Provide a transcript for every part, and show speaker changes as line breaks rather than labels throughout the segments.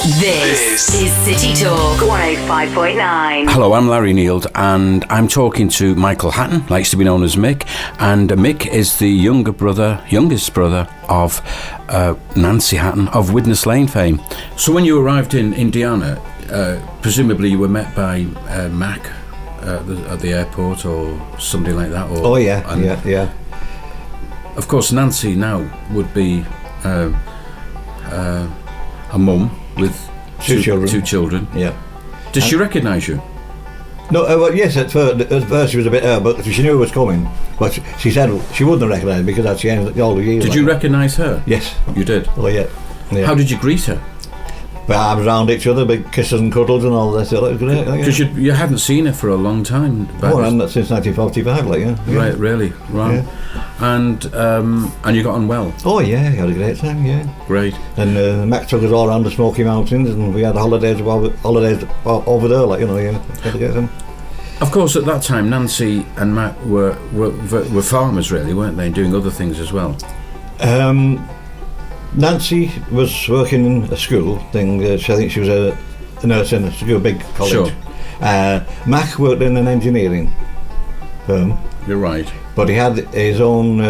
This is City Talk 105.9.
Hello, I'm Larry Neild, and I'm talking to Michael Hatton, likes to be known as Mick, and Mick is the youngest brother of Nancy Hatton of Widnes Lane fame. So when you arrived in Indiana, presumably you were met by Mac at the airport or somebody like that? Or,
yeah.
Of course, Nancy now would be a mum with two children.
Yeah.
Does she recognise you?
No, well, yes, at first she was a bit but she knew it was coming. But she said she wouldn't recognise me because that's the end of all the years.
Did you recognise her?
Yes.
You did?
Oh, yeah.
How did you greet her?
With arms around each other, big kisses and cuddles and all this. That was great.
Because you hadn't seen her for a long time.
Since 1945, yeah.
Right, really? Right.
Yeah.
And you got on well?
Oh, yeah, I had a great time, yeah.
Great.
And Mac took us all around the Smoky Mountains and we had holidays over there, Had a great time.
Of course, at that time, Nancy and Mac were farmers, really, weren't they? Doing other things as well.
Nancy was working in a school thing. I think she was a nurse in a school, big college.
Sure.
Mac worked in an engineering firm.
You're right.
But he had his own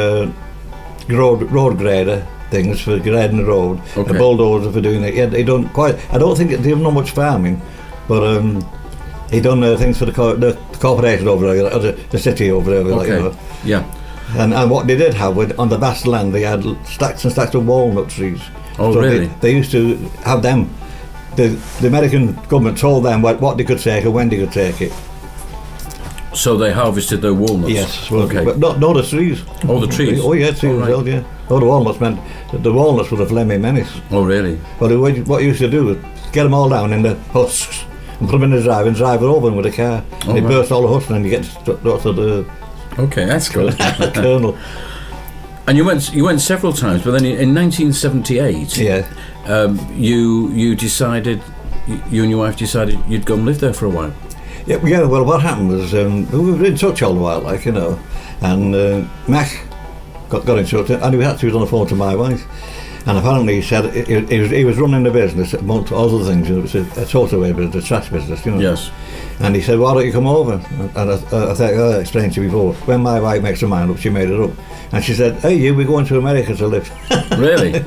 road grader things for grading the road,
okay.
A bulldozer for doing it. He done quite. I don't think he didn't know much farming, but he done things for the corporation over there, the city over there.
Okay. Yeah.
And what they did have on the vast land, they had stacks and stacks of walnut trees.
Oh,
so
really?
They used to have them. The American government told them what they could take and when they could take it.
So they harvested their walnuts?
Yes.
Well, okay.
But not the trees.
Oh, the trees?
Oh, yeah, trees as well, yeah. Oh, the walnuts meant the walnuts were the flaming menace.
Oh, really?
But what you used to do was get them all down in the husks and put them in the drive and drive it over with a car. And they burst all the husks and then you get lots of the...
Okay, that's good.
Kernel.
And you went several times, but then in 1978, you decided, you and your wife decided you'd go and live there for a while.
Yeah. Well, what happened was we were in touch all the while, and Mac got in touch, and he was on the phone to my wife, and apparently he said he was running the business amongst all other things. It was a total business, a trash business,
Yes.
And he said, "Why don't you come over?" And I think I explained to you before. When my wife makes her mind up, she made it up, and she said, "Hey, we're going to America to live."
Really?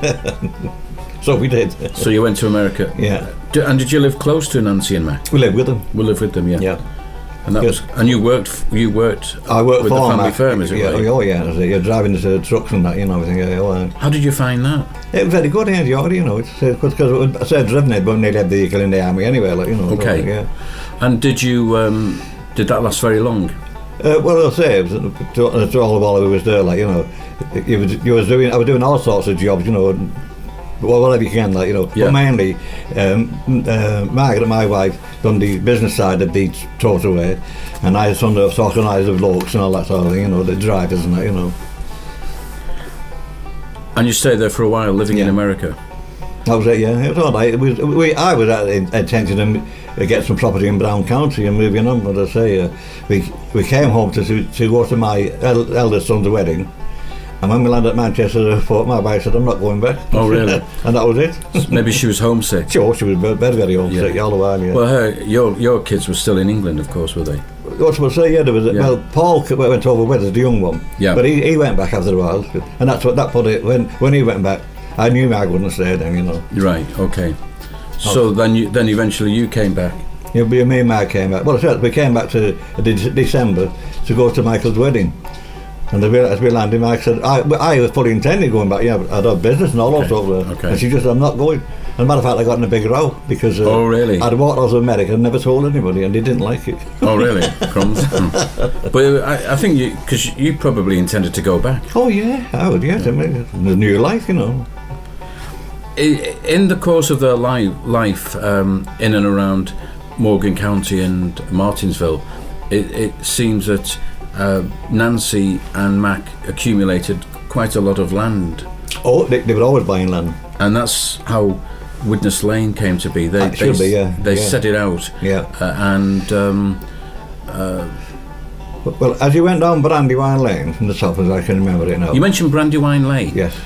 So we did.
So you went to America?
Yeah.
And did you live close to Nancy and Mac?
We lived with them.
We lived with them, yeah.
Yeah.
And that was. And you worked.
I worked
with
for
the family
Mac.
firm, is it right?
Oh yeah. You're driving the trucks and that, everything. Yeah.
How did you find that?
It was very good, because I said driven it, but nearly had the vehicle in the army anyway,
Okay.
So, yeah.
And did you? Did that last very long?
Well, I'll say, to all the while I was there, I was doing all sorts of jobs, whatever you can,
Yeah.
But mainly, Margaret, my wife, done the business side of the motorway, and I had some of the organised of blokes and all that sort of thing, the drivers and that,
And you stayed there for a while, living in America?
That was it, yeah. It was all right. I was at the intention to get some property in Brown County and moving on, but I say, we came home to go to my eldest son's wedding. And when we landed at Manchester Airport, my wife said, "I'm not going back."
Oh, really?
And that was it.
Maybe she was homesick.
Sure, she was very, very homesick all the while, yeah.
Well, your kids were still in England, of course, were they?
What I say, there was well, Paul went over with us, the young one.
Yeah.
But he went back after a while, and that put it. When he went back, I knew Mag wouldn't stay then,
Right. Okay. So then eventually you came back.
Yeah, me and Mag came back. Well, I said we came back to December to go to Michael's wedding. And as we landed, Mike said, I was fully intending going back, but I'd have business and all sorts of
Okay.
And she just said, "I'm not going." As a matter of fact, I got in a big row because
oh, really?
I'd walked out of America and never told anybody, and they didn't like it.
Oh, really? Crumbs. But I think because you probably intended to go back.
Oh, yeah, I would, yes. I mean, the new life,
In the course of their life in and around Morgan County and Martinsville, it seems that Nancy and Mac accumulated quite a lot of land.
Oh, they were always buying land.
And that's how Widnes Lane came to be. They set it out.
Yeah. Well, as you went down Brandywine Lane from the top, as I can remember it now.
You mentioned Brandywine Lane.
Yes.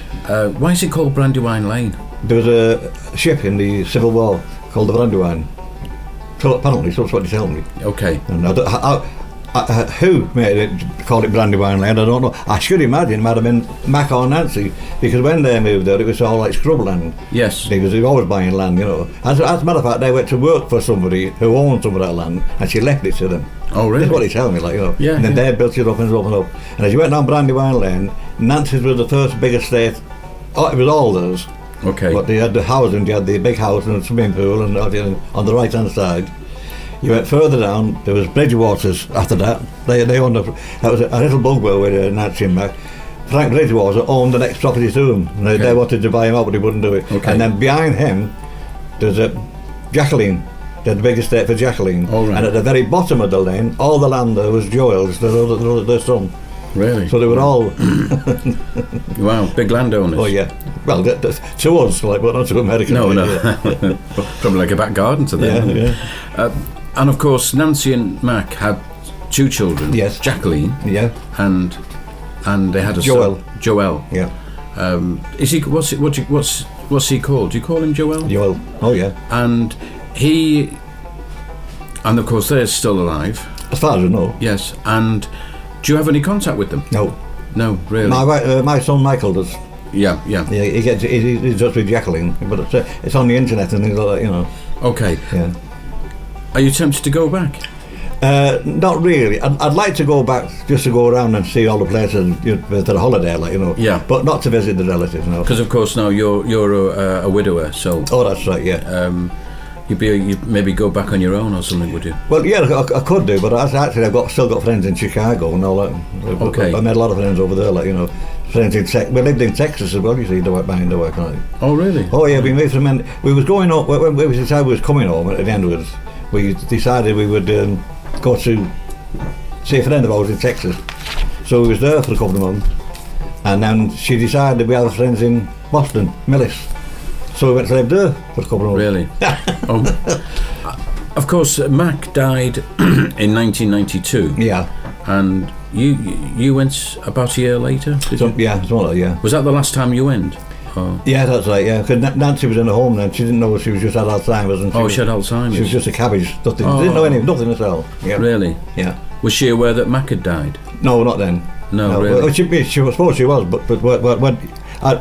Why is it called Brandywine Lane?
there was a ship in the Civil War called the Brandywine. So apparently, so that's what they tell me.
Okay.
And who made it, called it Brandywine Lane, I don't know. I should imagine it might have been Mac or Nancy, because when they moved there, it was all like scrubland.
Yes.
They was always buying land, you know. As a matter of fact, they went to work for somebody who owned some of that land, and she left it to them.
Oh, really?
That's what they tell me, like, you know.
Yeah.
And then they built it up and up and up. And as you went down Brandywine Lane, Nancy's was the first big estate. Oh, it was all theirs.
Okay.
But they had the housing, you had the big house and the swimming pool, and on the right-hand side. You went further down, there was Bridgewaters after that. They owned that was a little bugbear with Nancy and Mac. Frank Bridgewater owned the next property to them. And they wanted to buy him out, but he wouldn't do it.
Okay.
And then behind him, there's a Jacqueline. They had the big estate for Jacqueline.
Oh, right.
And at the very bottom of the lane, all the land there was Joel's, their son.
Really?
So they were all...
Wow, big landowners.
Oh, yeah. Well, to us, like, but not to America.
No, no.
Yeah.
Probably like a back garden to them.
Yeah.
And of course, Nancy and Mac had 2 children.
Yes.
Jacqueline.
Yeah.
And they had a
Joel.
son. Joel.
Yeah.
Is he? What's he called? Do you call him Joel?
Joel. Oh, yeah.
And of course they're still alive.
As far as I know.
Yes. And do you have any contact with them?
No.
No, really.
My son Michael does.
Yeah.
Yeah, he's just with Jacqueline, but it's on the internet and things like that, you know.
Okay.
Yeah.
Are you tempted to go back?
Not really. I'd like to go back just to go around and see all the places for the holiday, like, you know.
Yeah.
But not to visit the relatives, no.
Because of course now you're a widower, so.
Oh, that's right. Yeah.
You'd maybe go back on your own or something, would you?
Well, yeah, I could do, but actually I've still got friends in Chicago and all that.
Okay.
I made a lot of friends over there, like, you know. Friends in Texas. We lived in Texas as well, you see, behind the work.
Oh, really?
Oh, yeah, we moved from... We was going up, when we decided we was coming home at the end of it, we decided we would go to see a friend of ours in Texas. So we was there for a couple of months, and then she decided we have friends in Boston, Millis. So we went to live there for a couple of months.
Really? Of course, Mac died in 1992.
Yeah.
And you went about a year later?
Yeah, something like that, yeah.
Was that the last time you went? Oh.
Yeah, that's right, yeah. Because Nancy was in the home then. She didn't know she was just had Alzheimer's. And
she had Alzheimer's.
She was just a cabbage. Nothing,
Oh.
didn't know nothing at all. Yeah.
Really?
Yeah.
Was she aware that Mac had died?
No, not then.
No, really?
Well, she was supposed she was, but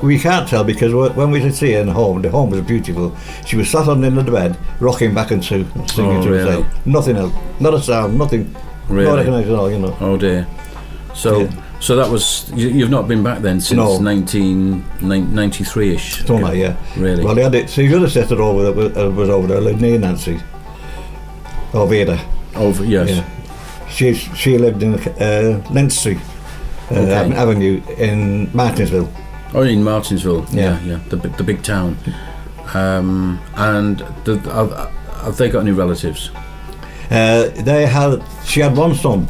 we can't tell because when we did see her in the home was beautiful. She was sat on the end of the bed, rocking back and singing to herself. Nothing else. Not a sound, nothing.
Really?
Not recognised at all, you know.
Oh dear. So that was... You've not been back then since 1993-ish?
Something like, yeah.
Really?
Well, they had it. See, the other sister was over there, lived near Nancy. Or Vida.
Over, yes.
Yeah. She lived in Lindsay Avenue in Martinsville.
Oh, in Martinsville.
Yeah.
The big town. And have they got any relatives?
She had one son.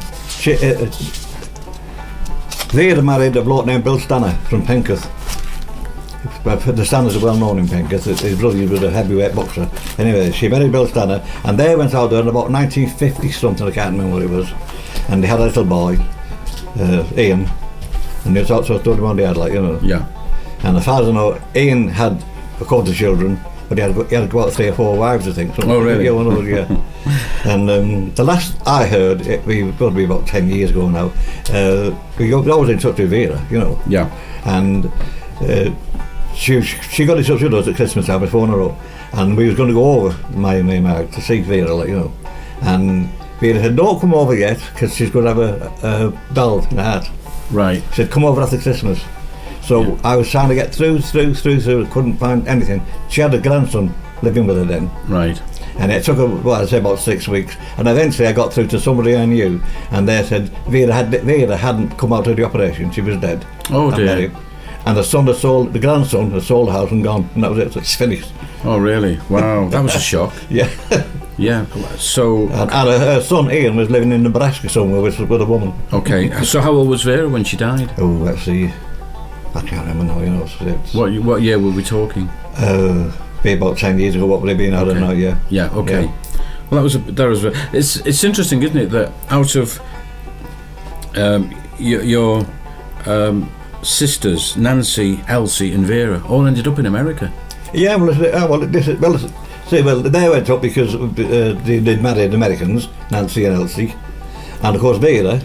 They had married a bloke named Bill Stanner from Penketh. The Stanners are well known in Penketh. His brother was a heavyweight boxer. Anyway, she married Bill Stanner, and they went out there in about 1950 something. I can't remember what it was. And they had a little boy, Ian, and they thought so. Told him what they had, like, you know.
Yeah.
And as far as I know, Ian had a couple of children, but he had about 3 or 4 wives, I think. So,
oh, really?
Yeah, one of those, yeah. And the last I heard, we got to be about 10 years ago now, we was in touch with Vera, you know.
Yeah.
And she got in touch with us at Christmas time, we phoned her up, and we was going to go over Miami to see Vera, like, you know. And Vera said, don't come over yet, because she's going to have a belt in her heart.
Right.
She said, come over after Christmas. So I was trying to get through, couldn't find anything. She had a grandson living with her then.
Right.
And it took her, I'd say about 6 weeks. And eventually I got through to somebody I knew, and they said Vera hadn't come out of the operation, she was dead.
Oh dear.
Married. And the grandson had sold the house and gone, and that was it, so it's finished.
Oh really? Wow, that was a shock.
Yeah.
Yeah, so...
And her son Ian was living in Nebraska somewhere with a woman.
Okay, so how old was Vera when she died?
Oh, let's see. I can't remember now, you know.
What year were we talking?
Be about 10 years ago, what would it be? I don't know, yeah.
Yeah, okay.
Yeah.
Well, it's interesting, isn't it, that out of your sisters, Nancy, Elsie and Vera, all ended up in America.
Yeah, they went up because they'd married Americans, Nancy and Elsie, and of course Vera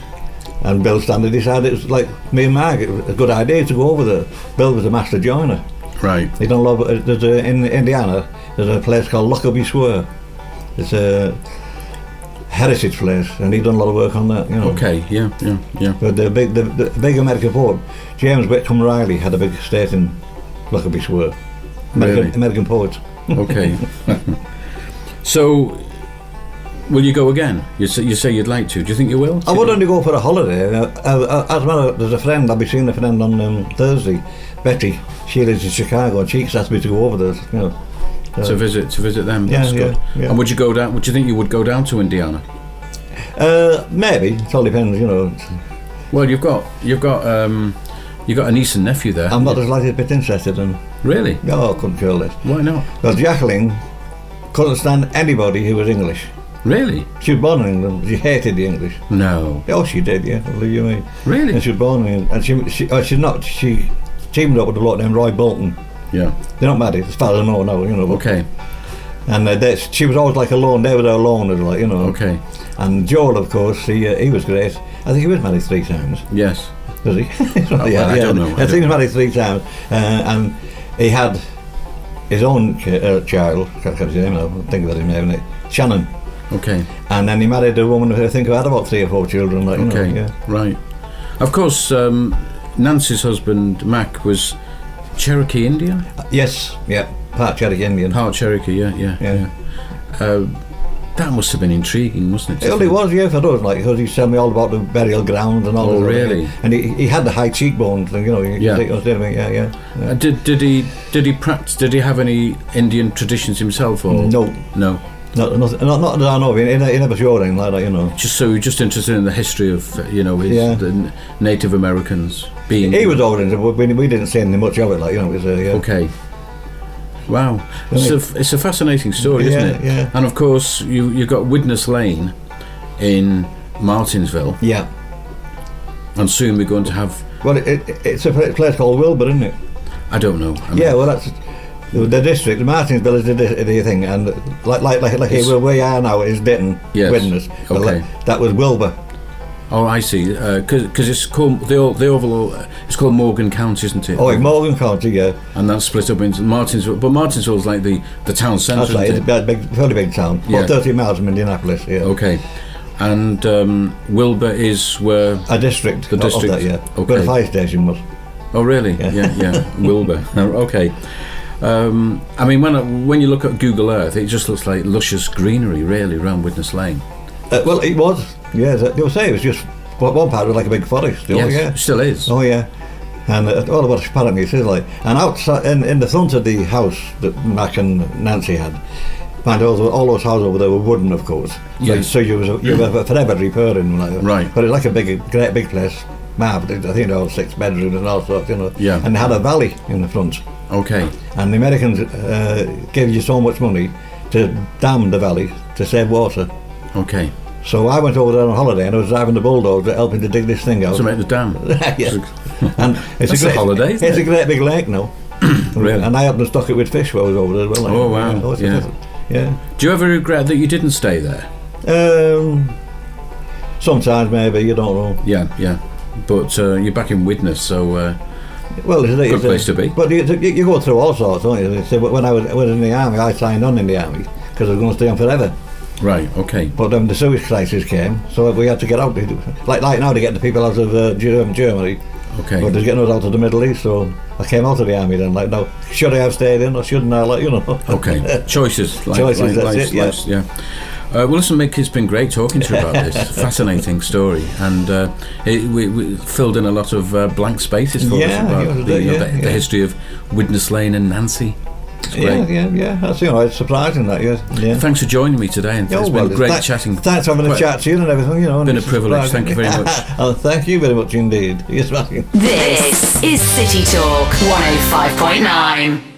and Bill Stanley decided it was like me and Mark, it was a good idea to go over there. Bill was a master joiner.
Right.
He done a lot of, in Indiana, there's a place called Lockerbie Square. It's a heritage place, and he done a lot of work on that.
Okay, yeah.
But the big American poet, James Whitcomb Riley, had a big estate in Lockerbie Square. American poet.
Okay. So, will you go again? You say you'd like to. Do you think you will?
I would only go for a holiday. As a matter, there's a friend. I'll be seeing a friend on Thursday, Betty. She lives in Chicago, and she asked me to go over there.
To visit them.
Yeah,
That's good.
Yeah.
And would you go down? Would you think you would go down to Indiana?
Maybe. It all depends.
Well, you've got a niece and nephew there.
I'm not as likely a bit interested in.
Really?
No, I couldn't care less.
Why not?
Well, Jacqueline couldn't stand anybody who was English.
Really?
She was born in England. She hated the English.
No.
Oh, she did. Yeah, believe you me.
Really?
And she was born in England. And she teamed up with a bloke named Roy Bolton.
Yeah.
They're not married, as far as I know now.
Okay.
And she was always like alone. They were there alone,
Okay.
And Joel, of course, he was great. I think he was married 3 times.
Yes.
Was he?
Well, I don't know.
I think he was married 3 times, and he had his own child. I can't remember his name now. Think about his name. Shannon.
Okay.
And then he married a woman who I think had about 3 or 4 children.
Okay. Right. Of course, Nancy's husband Mac was Cherokee Indian.
Yes. Yeah. Part Cherokee Indian.
Part Cherokee. Yeah. That must have been intriguing, wasn't it?
Well, it was, yeah, for us, because he told me all about the burial grounds and all.
Oh,
that.
really?
And he had the high cheekbones, and
Yeah.
Yeah.
Did he practice? Did he have any Indian traditions himself, or
no?
No.
Not that I know of. He never showed anything like that,
Just interested in the history of the Native Americans being.
He was over into, but we didn't see anything much of it, It was,
Okay. Wow, it's a fascinating story, isn't it?
Yeah.
And of course, you've got Widnes Lane in Martinsville.
Yeah.
And soon we're going to have.
Well, it's a place called Wilbur, isn't it?
I don't know.
Well, that's the district. Martinsville is the thing, and like here, where we are now is Ditton,
yes.
Widnes.
Okay.
That was Wilbur.
Oh, I see. Because it's called the overall. It's called Morgan County, isn't it?
Oh, in Morgan County, yeah.
And that's split up into Martinsville. But Martinsville's like the town centre.
That's right. It's a fairly big town.
Yeah.
About 30 miles from Indianapolis. Yeah.
Okay. And Wilbur is where
a district.
The district.
Of that, yeah.
Okay.
Where the fire station was.
Oh, really? Yeah. Wilbur. Okay. I mean, when you look at Google Earth, it just looks like luscious greenery, really, around Widnes Lane.
Well, it was. Yeah, they were saying it was just one part was like a big forest.
Yes,
yeah,
it still is.
Oh yeah, and all about apparently it is like. And outside, in the front of the house that Mac and Nancy had, mind all those houses over there were wooden, of course.
Yes.
So you were forever repairing,
Right.
But it's like a great big place. I think they all 6 bedrooms and all sorts,
Yeah.
And they had a valley in the front.
Okay.
And the Americans gave you so much money to dam the valley to save water.
Okay.
So I went over there on holiday and I was driving the bulldozer helping to dig this thing out.
To make the dam.
Yeah. And it's
a holiday, isn't
it's
it?
a great big lake now.
Really?
And I happened to stock it with fish while I was over there as well.
Oh, wow.
Yeah.
Do you ever regret that you didn't stay there?
Sometimes maybe, you don't know.
Yeah. But you're back in Widnes, so
well, it's
place to be.
But you go through all sorts, don't you? So when I was in the army, I signed on in the army because I was going to stay on forever.
Right, okay.
But then the Suez crisis came, so we had to get out. Like now to get the people out of Germany.
Okay.
But they're getting us out of the Middle East, so I came out of the army then. Like, no, should I have stayed in or shouldn't I?
Okay. Choices.
Choices, that's it,
yeah. Well, listen, Mick, it's been great talking to you about this fascinating story, and we filled in a lot of blank spaces for us about the history of Widnes Lane and Nancy. It's great.
Yeah. That's it's surprising that. Yeah.
Thanks for joining me today, and it's been great chatting.
Thanks for having a chat to you and everything.
It's been a privilege. Thank you very much.
Oh, thank you very much indeed. Yes,
This is City Talk 105.9.